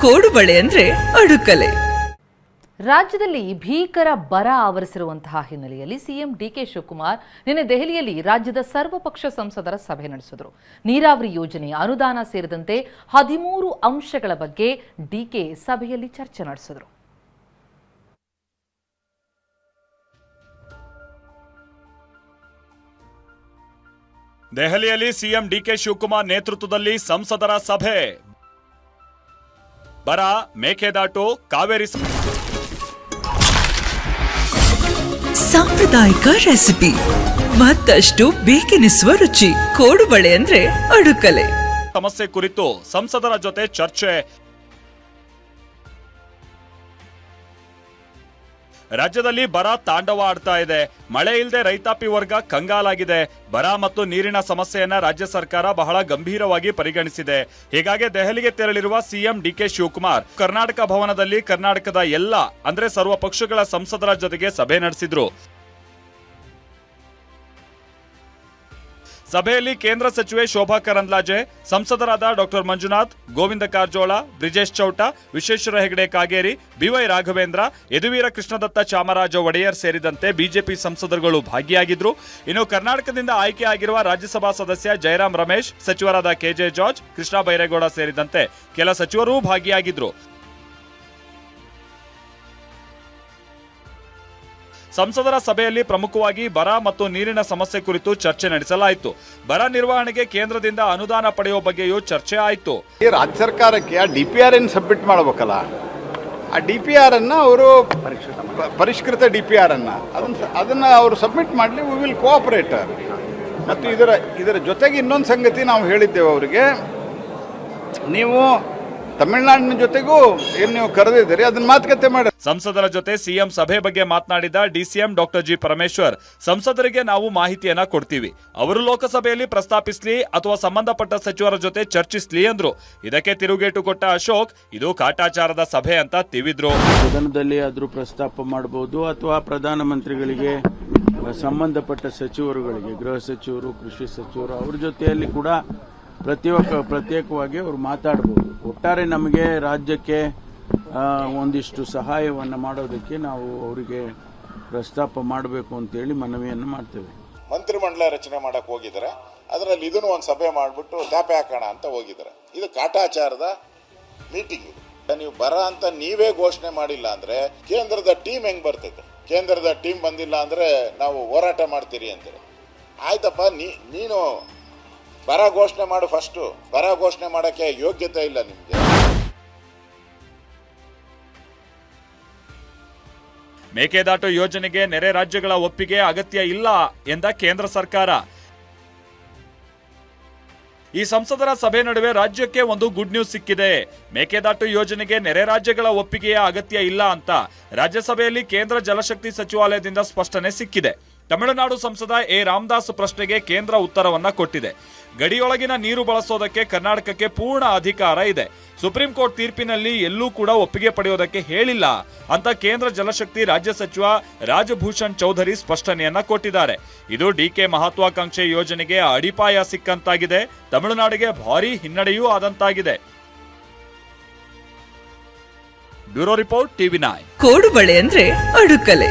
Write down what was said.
ಕೋಡುಬಳೆ ಅಂದ್ರೆ ಅಡುಕಲೆ. ರಾಜ್ಯದಲ್ಲಿ ಭೀಕರ ಬರ ಆವರಿಸಿರುವಂತಹ ಹಿನ್ನೆಲೆಯಲ್ಲಿ ಸಿಎಂ ಡಿಕೆ ಶಿವಕುಮಾರ್ ನಿನ್ನೆ ದೆಹಲಿಯಲ್ಲಿ ರಾಜ್ಯದ ಸರ್ವಪಕ್ಷ ಸಂಸದರ ಸಭೆ ನಡೆಸಿದರು. ನೀರಾವರಿ ಯೋಜನೆ, ಅನುದಾನ ಸೇರಿದಂತೆ 13 ಅಂಶಗಳ ಬಗ್ಗೆ ಡಿಕೆ ಸಭೆಯಲ್ಲಿ ಚರ್ಚೆ ನಡೆಸಿದರು. ದೆಹಲಿಯಲ್ಲಿ ಸಿಎಂ ಡಿಕೆ ಶಿವಕುಮಾರ್ ನೇತೃತ್ವದಲ್ಲಿ ಸಂಸದರ ಸಭೆ. ಬರ, ಮೇಕೆದಾಟು, ಕಾವೇರಿ ಸಾಂಪ್ರದಾಯಿಕ ರೆಸಿಪಿ, ಮತ್ತಷ್ಟು ಬೇಕೆನಿಸುವ ರುಚಿ. ಕೋಡುಬಳೆ ಅಂದ್ರೆ ಅಡುಕಲೆ. ಸಮಸ್ಯೆ ಕುರಿತು ಸಂಸದರ ಜೊತೆ ಚರ್ಚೆ. ರಾಜ್ಯದಲ್ಲಿ ಬರ ತಾಂಡವ ಆಡ್ತಾ ಇದೆ. ಮಳೆ ಇಲ್ಲದೆ ರೈತಾಪಿ ವರ್ಗ ಕಂಗಾಲಾಗಿದೆ. ಬರ ಮತ್ತು ನೀರಿನ ಸಮಸ್ಯೆಯನ್ನ ರಾಜ್ಯ ಸರ್ಕಾರ ಬಹಳ ಗಂಭೀರವಾಗಿ ಪರಿಗಣಿಸಿದೆ. ಹೀಗಾಗಿ ದೆಹಲಿಗೆ ತೆರಳಿರುವ ಸಿಎಂ ಡಿಕೆ ಶಿವಕುಮಾರ್ ಕರ್ನಾಟಕ ಭವನದಲ್ಲಿ ಕರ್ನಾಟಕದ ಎಲ್ಲ ಅಂದ್ರೆ ಸರ್ವ ಪಕ್ಷಗಳ ಸಂಸದರ ಜೊತೆಗೆ ಸಭೆ ನಡೆಸಿದ್ರು. ಸಭೆಯಲ್ಲಿ ಕೇಂದ್ರ ಸಚಿವೆ ಶೋಭಾ ಕರಂದ್ಲಾಜೆ, ಸಂಸದರಾದ ಡಾಕ್ಟರ್ ಮಂಜುನಾಥ್, ಗೋವಿಂದ ಕಾರಜೋಳ, ಬ್ರಿಜೇಶ್ ಚೌಟ, ವಿಶ್ವೇಶ್ವರ ಹೆಗಡೆ ಕಾಗೇರಿ, ಬಿವೈ ರಾಘವೇಂದ್ರ, ಯದುವೀರ ಕೃಷ್ಣದತ್ತ ಚಾಮರಾಜ ಒಡೆಯರ್ ಸೇರಿದಂತೆ ಬಿಜೆಪಿ ಸಂಸದರುಗಳು ಭಾಗಿಯಾಗಿದ್ರು. ಇನ್ನು ಕರ್ನಾಟಕದಿಂದ ಆಯ್ಕೆಯಾಗಿರುವ ರಾಜ್ಯಸಭಾ ಸದಸ್ಯ ಜಯರಾಮ್ ರಮೇಶ್, ಸಚಿವರಾದ ಕೆಜೆ ಜಾರ್ಜ್, ಕೃಷ್ಣ ಬೈರೇಗೌಡ ಸೇರಿದಂತೆ ಕೆಲ ಸಚಿವರೂ ಭಾಗಿಯಾಗಿದ್ರು. ಸಂಸದರ ಸಭೆಯಲ್ಲಿ ಪ್ರಮುಖವಾಗಿ ಬರ ಮತ್ತು ನೀರಿನ ಸಮಸ್ಯೆ ಕುರಿತು ಚರ್ಚೆ ನಡೆಸಲಾಯಿತು. ಬರ ನಿರ್ವಹಣೆಗೆ ಕೇಂದ್ರದಿಂದ ಅನುದಾನ ಪಡೆಯುವ ಬಗ್ಗೆಯೂ ಚರ್ಚೆ ಆಯಿತು. ರಾಜ್ಯ ಸರ್ಕಾರಕ್ಕೆ DPR ಸಬ್ಮಿಟ್ ಮಾಡಬೇಕಲ್ಲ, ಆ DPR ಅನ್ನ ಅವರು ಪರಿಷ್ಕೃತ DPR ಅದನ್ನ ಅವರು ಸಬ್ಮಿಟ್ ಮಾಡಲಿ. We will cooperate. ಮತ್ತು ಇದರ ಜೊತೆಗೆ ಇನ್ನೊಂದು ಸಂಗತಿ ನಾವು ಹೇಳಿದ್ದೇವೆ ಅವರಿಗೆ, ನೀವು ತಮಿಳುನಾಡಿನ ಜೊತೆಗೂ ಏನು ನೀವು ಕರೆದಿದ್ದೀರಿ ಅದನ್ನ ಮಾತುಕತೆ ಮಾಡಿ. ಸಂಸದರ ಜೊತೆ ಸಿಎಂ ಸಭೆ ಬಗ್ಗೆ ಮಾತನಾಡಿದ ಡಿಸಿಎಂ ಡಾಕ್ಟರ್ ಜಿ ಪರಮೇಶ್ವರ್, ಸಂಸದರಿಗೆ ನಾವು ಮಾಹಿತಿಯನ್ನ ಕೊಡ್ತೀವಿ, ಅವರು ಲೋಕಸಭೆಯಲ್ಲಿ ಪ್ರಸ್ತಾಪಿಸಲಿ ಅಥವಾ ಸಂಬಂಧಪಟ್ಟ ಸಚಿವರ ಜೊತೆ ಚರ್ಚಿಸಲಿ ಅಂದ್ರು. ಇದಕ್ಕೆ ತಿರುಗೇಟು ಕೊಟ್ಟ ಅಶೋಕ್, ಇದು ಕಾಟಾಚಾರದ ಸಭೆ ಅಂತ ತಿವಿದ್ರು. ಸದನದಲ್ಲಿ ಆದ್ರೂ ಪ್ರಸ್ತಾಪ ಮಾಡಬಹುದು ಅಥವಾ ಪ್ರಧಾನಮಂತ್ರಿಗಳಿಗೆ ಸಂಬಂಧಪಟ್ಟ ಸಚಿವರುಗಳಿಗೆ, ಗೃಹ ಸಚಿವರು, ಕೃಷಿ ಸಚಿವರು, ಅವ್ರ ಜೊತೆಯಲ್ಲಿ ಕೂಡ ಪ್ರತ್ಯೇಕವಾಗಿ ಅವರು ಮಾತಾಡಬಹುದು. ಒಟ್ಟಾರೆ ನಮಗೆ ರಾಜ್ಯಕ್ಕೆ ಒಂದಿಷ್ಟು ಸಹಾಯವನ್ನು ಮಾಡೋದಕ್ಕೆ ನಾವು ಅವರಿಗೆ ಪ್ರಸ್ತಾಪ ಮಾಡಬೇಕು ಅಂತೇಳಿ ಮನವಿಯನ್ನು ಮಾಡ್ತೇವೆ. ಮಂತ್ರಿಮಂಡಲ ರಚನೆ ಮಾಡಕ್ಕೆ ಹೋಗಿದ್ದಾರೆ, ಅದರಲ್ಲಿ ಇದನ್ನು ಒಂದು ಸಭೆ ಮಾಡಿಬಿಟ್ಟು ತಾಪೆ ಹಾಕೋಣ ಅಂತ ಹೋಗಿದ್ದಾರೆ. ಇದು ಕಾಟಾಚಾರದ ಮೀಟಿಂಗ್. ಇದು ನೀವು ಬರ ಅಂತ ನೀವೇ ಘೋಷಣೆ ಮಾಡಿಲ್ಲ ಅಂದ್ರೆ ಕೇಂದ್ರದ ಟೀಮ್ ಹೆಂಗ್ ಬರ್ತೈತೆ? ಕೇಂದ್ರದ ಟೀಮ್ ಬಂದಿಲ್ಲ ಅಂದ್ರೆ ನಾವು ಹೋರಾಟ ಮಾಡ್ತೀರಿ ಅಂತೀರಿ. ಆಯ್ತಪ್ಪ, ನೀನು ಬರ ಘೋಷಣೆ ಮಾಡು. ಫಸ್ಟು ಬರ ಘೋಷಣೆ ಮಾಡಕ್ಕೆ ಯೋಗ್ಯತೆ ಇಲ್ಲ ನಿಮ್ಗೆ. ಮೇಕೆದಾಟು ಯೋಜನೆಗೆ ನೆರೆ ರಾಜ್ಯಗಳ ಒಪ್ಪಿಗೆ ಅಗತ್ಯ ಇಲ್ಲ ಎಂದ ಕೇಂದ್ರ ಸರ್ಕಾರ. ಈ ಸಂಸದರ ಸಭೆ ನಡುವೆ ರಾಜ್ಯಕ್ಕೆ ಒಂದು ಗುಡ್ ನ್ಯೂಸ್ ಸಿಕ್ಕಿದೆ. ಮೇಕೆದಾಟು ಯೋಜನೆಗೆ ನೆರೆ ರಾಜ್ಯಗಳ ಒಪ್ಪಿಗೆಯ ಅಗತ್ಯ ಇಲ್ಲ ಅಂತ ರಾಜ್ಯಸಭೆಯಲ್ಲಿ ಕೇಂದ್ರ ಜಲಶಕ್ತಿ ಸಚಿವಾಲಯದಿಂದ ಸ್ಪಷ್ಟನೆ ಸಿಕ್ಕಿದೆ. ತಮಿಳುನಾಡು ಸಂಸದ ಎ ರಾಮದಾಸ್ ಪ್ರಶ್ನೆಗೆ ಕೇಂದ್ರ ಉತ್ತರವನ್ನ ಕೊಟ್ಟಿದೆ. ಗಡಿಯೊಳಗಿನ ನೀರು ಬಳಸೋದಕ್ಕೆ ಕರ್ನಾಟಕಕ್ಕೆ ಪೂರ್ಣ ಅಧಿಕಾರ ಇದೆ. ಸುಪ್ರೀಂ ಕೋರ್ಟ್ ತೀರ್ಪಿನಲ್ಲಿ ಎಲ್ಲೂ ಕೂಡ ಒಪ್ಪಿಗೆ ಪಡೆಯೋದಕ್ಕೆ ಹೇಳಿಲ್ಲ ಅಂತ ಕೇಂದ್ರ ಜಲಶಕ್ತಿ ರಾಜ್ಯ ಸಚಿವ ರಾಜಭೂಷಣ್ ಚೌಧರಿ ಸ್ಪಷ್ಟನೆಯನ್ನ ಕೊಟ್ಟಿದ್ದಾರೆ. ಇದು ಡಿಕೆ ಮಹತ್ವಾಕಾಂಕ್ಷೆ ಯೋಜನೆಗೆ ಅಡಿಪಾಯ ಸಿಕ್ಕಂತಾಗಿದೆ. ತಮಿಳುನಾಡಿಗೆ ಭಾರೀ ಹಿನ್ನಡೆಯೂ ಆದಂತಾಗಿದೆ. Bureau report, TV9. ಕೋಡುಬಳೆ ಅಂದ್ರೆ ಅಡುಕಲೆ.